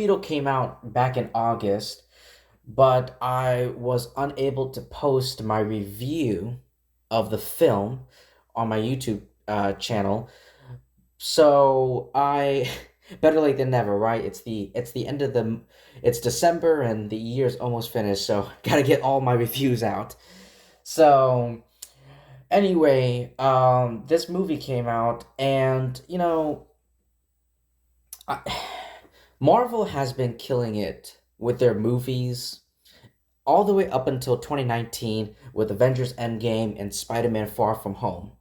Beetle came out back in August, but I was unable to post my review of the film on my YouTube channel. So I better late than never, right? It's the end of the it's December and the year's almost finished, so gotta get all my reviews out. So anyway, this movie came out, and I, Marvel has been killing it with their movies all the way up until 2019 with Avengers Endgame and Spider-Man Far From Home.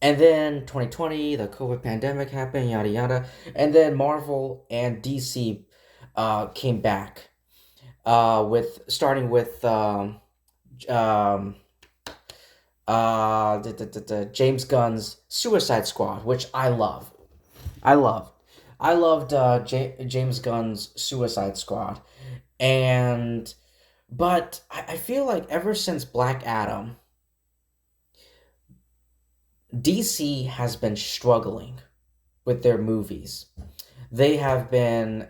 And then 2020, the COVID pandemic happened, yada yada. And then Marvel and DC came back with starting with um, James Gunn's Suicide Squad, which I love. I love. I loved James Gunn's Suicide Squad, and but I feel like ever since Black Adam, DC has been struggling with their movies. They have been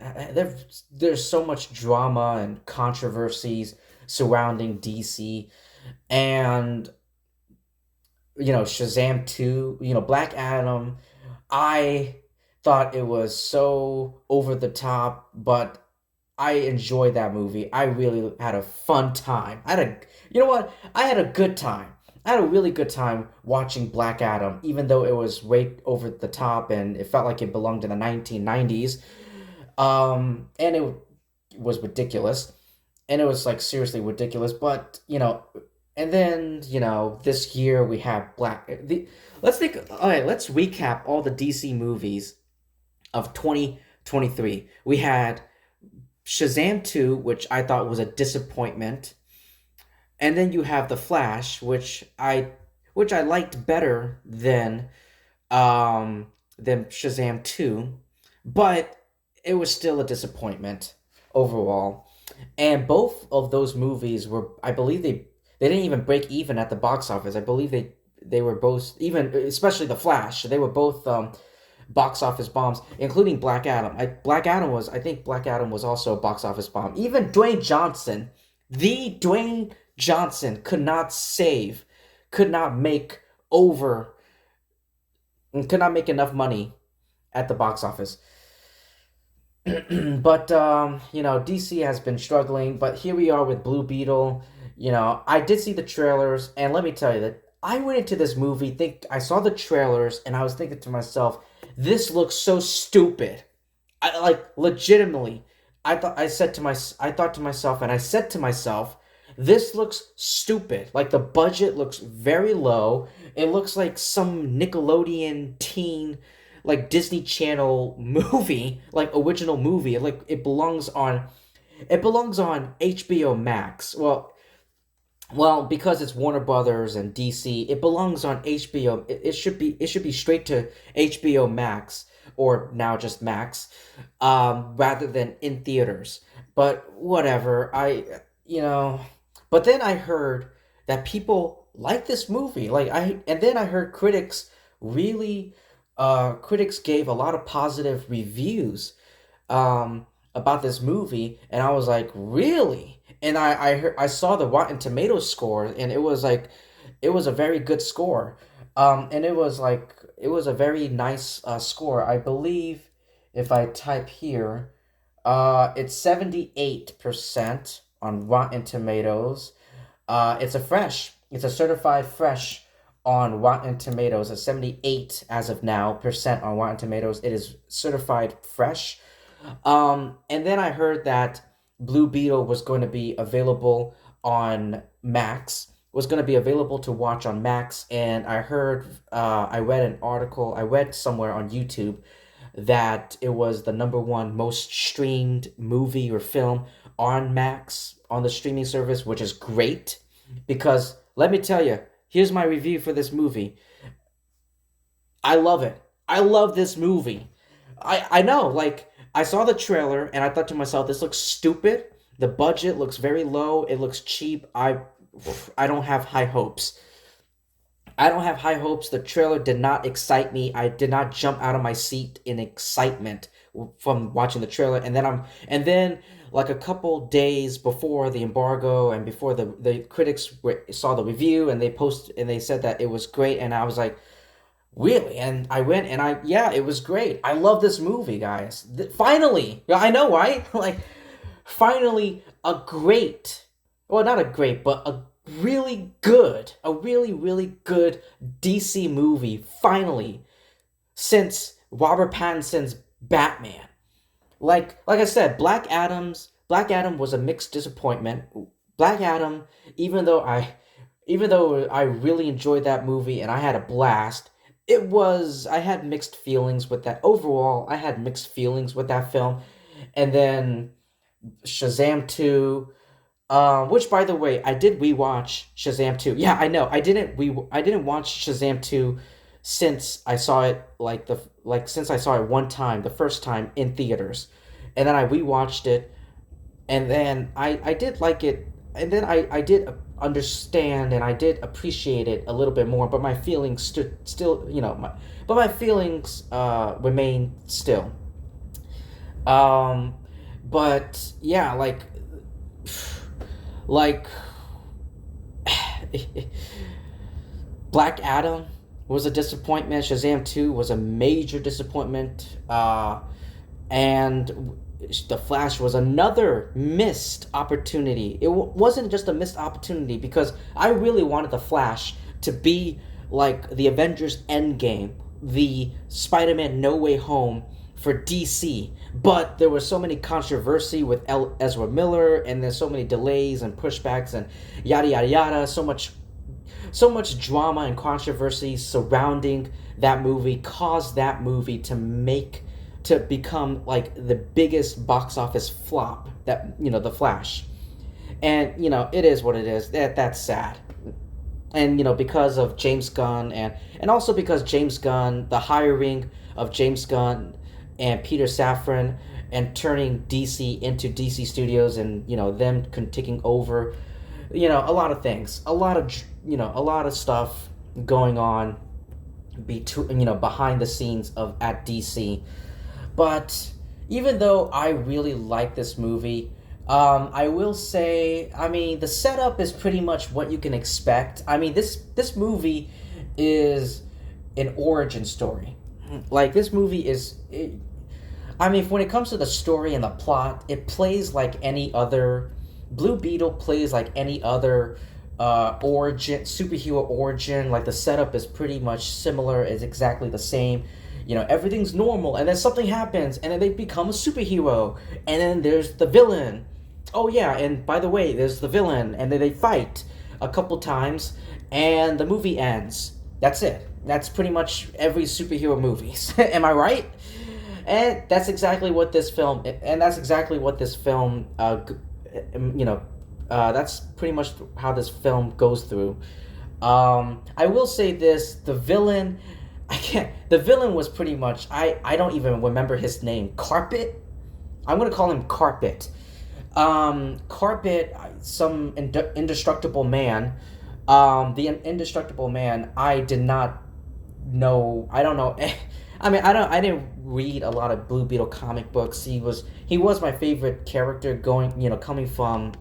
there's so much drama and controversies surrounding DC, and Shazam 2, Black Adam. I thought it was so over the top, but I enjoyed that movie. I really had a fun time. You know what? I had a good time. I had a really good time watching Black Adam, even though it was way over the top and it felt like it belonged in the 1990s. And it was ridiculous. And it was like seriously ridiculous. But, and then, this year we have let's think, all right, let's recap all the DC movies of 2023. We had Shazam 2, which I thought was a disappointment. And then you have The Flash, which I liked better than Shazam 2, but it was still a disappointment overall. And both of those movies were, I believe, they didn't even break even at the box office. I believe they were both, even especially The Flash, they were both box office bombs, including Black Adam. I think Black Adam was also a box office bomb. Even Dwayne Johnson could not make over, could not make enough money at the box office. But DC has been struggling. But here we are with Blue Beetle. I did see the trailers, and let me tell you that I went into this movie I saw the trailers, and I was thinking to myself, this looks so stupid. I like legitimately. I thought to myself, and I said to myself, this looks stupid. Like the budget looks very low. It looks like some Nickelodeon teen, like Disney Channel movie, like original movie. Like it belongs on HBO Max. Well, because it's Warner Brothers and DC, it belongs on HBO. It should be straight to HBO Max, or now just Max, rather than in theaters. But whatever. But then I heard that people like this movie. And then I heard really, critics gave a lot of positive reviews, about this movie, and I was like, really? And I saw the Rotten Tomatoes score, and it was a very good score, and it was a very nice score. I believe if I type here, it's 78% on Rotten Tomatoes. It's a certified fresh on Rotten Tomatoes. It's 78 as of now percent on Rotten Tomatoes. It is certified fresh. And then I heard that Blue Beetle was going to be available on Max, was going to be available to watch on Max, and I read an article, I read somewhere on YouTube that it was the number one most streamed movie or film on Max, on the streaming service, which is great because let me tell you, here's my review for this movie. I love it. I love this movie. I know, like, I saw the trailer and I thought to myself, this looks stupid. The budget looks very low. It looks cheap. I don't have high hopes. I don't have high hopes. The trailer did not excite me. I did not jump out of my seat in excitement from watching the trailer, and then like a couple days before the embargo and before the critics saw the review and they said that it was great, and I was like, really? And I went and yeah, it was great. I love this movie, guys. Finally, yeah, I know, right? Like, finally, a great, well, not a great, but a really, really good DC movie. Finally, since Robert Pattinson's Batman. Like I said, Black Adam was a mixed disappointment. Black Adam, even though I really enjoyed that movie and I had a blast, I had mixed feelings with that. Overall, I had mixed feelings with that film. And then Shazam 2, which, by the way, I did rewatch Shazam 2. Yeah, I know. I didn't watch Shazam 2 since I saw it since I saw it one time, the first time in theaters. And then I rewatched it, and then I did like it, and then I did understand and I did appreciate it a little bit more, but my feelings still, but my feelings remain still. Um but yeah, like Black Adam was a disappointment. Shazam 2 was a major disappointment. And The Flash was another missed opportunity. It wasn't just a missed opportunity because I really wanted The Flash to be like the Avengers Endgame, the Spider-Man No Way Home for DC. But there was so many controversy with Ezra Miller, and there's so many delays and pushbacks and yada yada yada. So much drama and controversy surrounding that movie caused that movie to become like the biggest box office flop, that The Flash. And it is what it is. That's sad. And because of James Gunn, and also because James Gunn, the hiring of James Gunn and Peter Safran, and turning DC into DC Studios, and them taking over, a lot of things, a lot of stuff going on behind the scenes at DC. But even though I really like this movie, I will say, I mean, the setup is pretty much what you can expect. I mean, this movie is an origin story. Like, this movie I mean, when it comes to the story and the plot, it plays like any other. Blue Beetle plays like any other superhero origin. Like, the setup is pretty much similar, is exactly the same. Everything's normal, and then something happens, and then they become a superhero, and then there's the villain. Oh yeah, and by the way, there's the villain, and then they fight a couple times, and the movie ends. That's it. That's pretty much every superhero movie. Am I right? And that's exactly what this film. That's pretty much how this film goes through. I will say this: the villain. I can't. The villain was pretty much. I don't even remember his name. Carpet. I'm gonna call him Carpet. Carpet. Some indestructible man. The indestructible man. I did not know. I don't know. I mean, I didn't read a lot of Blue Beetle comic books. He was my favorite character coming from,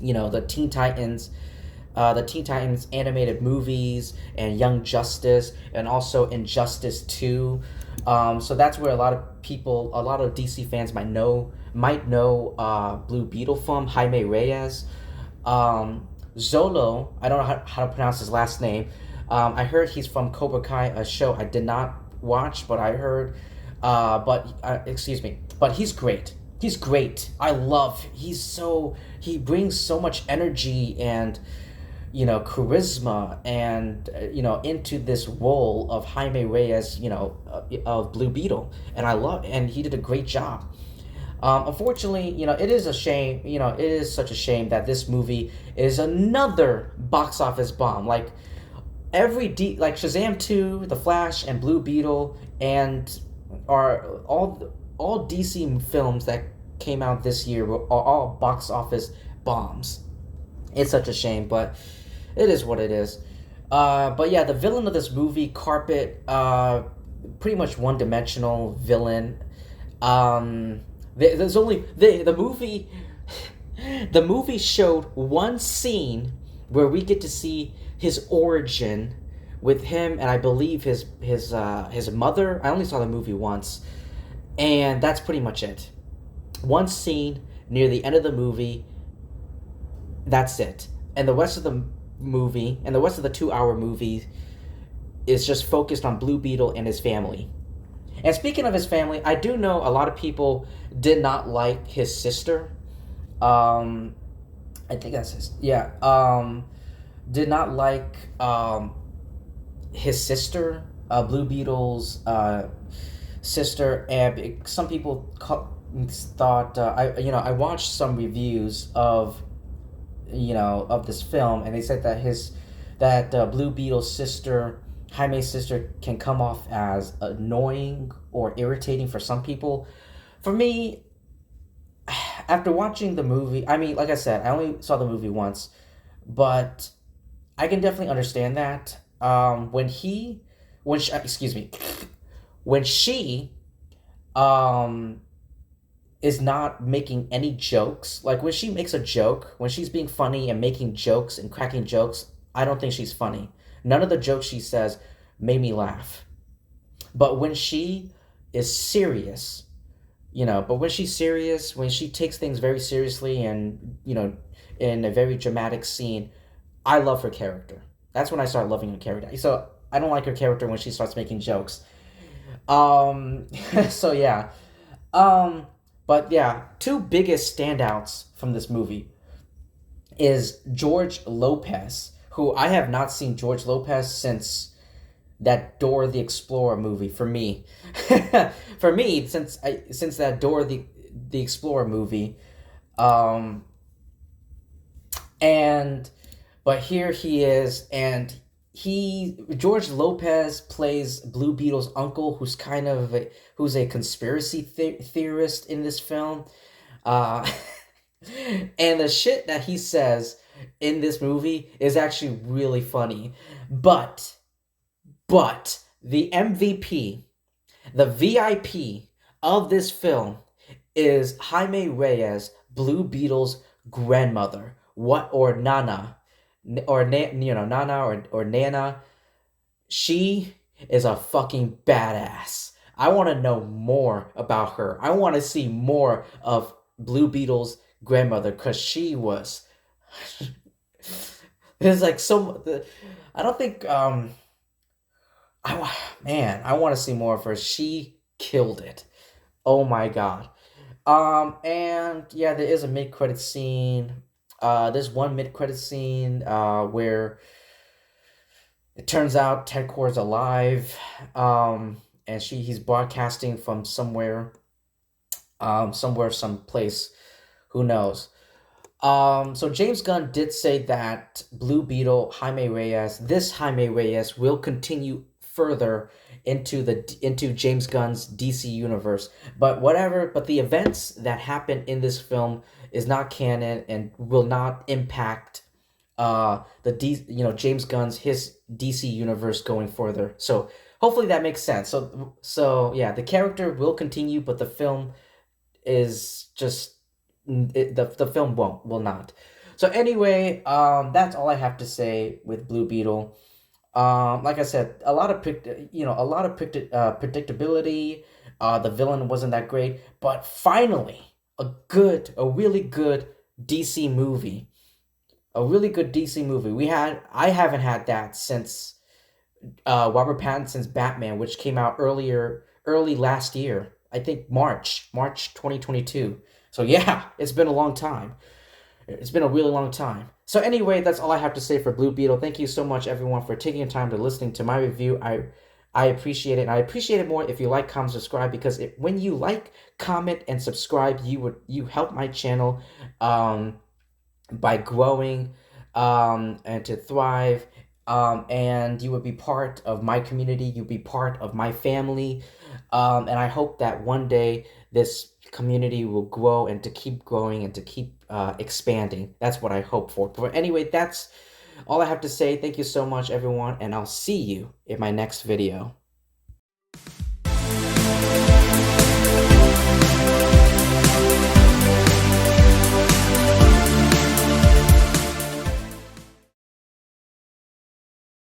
the Teen Titans animated movies, and Young Justice, and also Injustice 2. So that's where a lot of DC fans might know Blue Beetle from, Jaime Reyes. Zolo, I don't know how to pronounce his last name. I heard he's from Cobra Kai, a show I did not watch, but I heard. Excuse me. But he's great. He's great. He brings so much energy and charisma and into this role of Jaime Reyes, of Blue Beetle, and he did a great job. Unfortunately, it is a shame. It is such a shame that this movie is another box office bomb. Like like Shazam 2, The Flash, and Blue Beetle, and are all DC films that came out this year are all box office bombs. It's such a shame, but it is what it is. But yeah, the villain of this movie, Carpet, pretty much one-dimensional villain. Um, there's only the movie. The movie showed one scene where we get to see his origin with him, and I believe his mother. I only saw the movie once, and that's pretty much it. One scene near the end of the movie. That's it. And the rest of the movie and the rest of the 2 hour movie is just focused on Blue Beetle and his family. And speaking of his family, I do know a lot of people did not like his sister. Um, I think that's his. Yeah. Did not like his sister, Blue Beetle's sister, and some people thought I watched some reviews of of this film, and they said that Blue Beetle's sister, Jaime's sister, can come off as annoying or irritating for some people. For me, after watching the movie, I mean, like I said, I only saw the movie once, but I can definitely understand that. Excuse me, when she, um, is not making any jokes. Like when she makes a joke, when she's being funny and making jokes and cracking jokes, I don't think she's funny. None of the jokes she says made me laugh. But when she is serious, but when she's serious, when she takes things very seriously and, in a very dramatic scene, I love her character. That's when I start loving her character. So I don't like her character when she starts making jokes. Um, so yeah. Um, but yeah, two biggest standouts from this movie is George Lopez, who I have not seen George Lopez since that Dora the Explorer movie. For me, for me, since that Dora the Explorer movie, um, and but here he is, and George Lopez plays Blue Beetle's uncle, who's a conspiracy theorist in this film, uh, and the shit that he says in this movie is actually really funny. But the MVP, the VIP of this film is Jaime Reyes, Blue Beetle's grandmother, what or Nana, Nana or Nana. She is a fucking badass. I want to know more about her. I want to see more of Blue Beetle's grandmother because she was. There's like so. I don't think. I want to see more of her. She killed it. Oh my god. And yeah, there is a mid credit scene. There's one mid credit scene where it turns out Ted Core's alive. And he's broadcasting from somewhere, someplace, who knows. So James Gunn did say that Blue Beetle, this Jaime Reyes will continue further into James Gunn's DC universe. But whatever, but the events that happen in this film is not canon and will not impact James Gunn's his DC universe going further. So hopefully that makes sense. So yeah, the character will continue, but the film is just the film will not. So anyway, that's all I have to say with Blue Beetle. Like I said, a lot of predictability. The villain wasn't that great, but finally, a really good DC movie. A really good DC movie. I haven't had that since Robert Pattinson's Batman, which came out early last year. I think March 2022. So yeah, it's been a long time. It's been a really long time. So anyway, that's all I have to say for Blue Beetle. Thank you so much, everyone, for taking the time to listening to my review. I appreciate it. And I appreciate it more if you like, comment, subscribe, because when you like, comment, and subscribe, you help my channel by growing and to thrive. And you would be part of my community. You'd be part of my family. And I hope that one day this community will grow and to keep growing and to keep expanding. That's what I hope for. But anyway, that's all I have to say. Thank you so much, everyone, and I'll see you in my next video.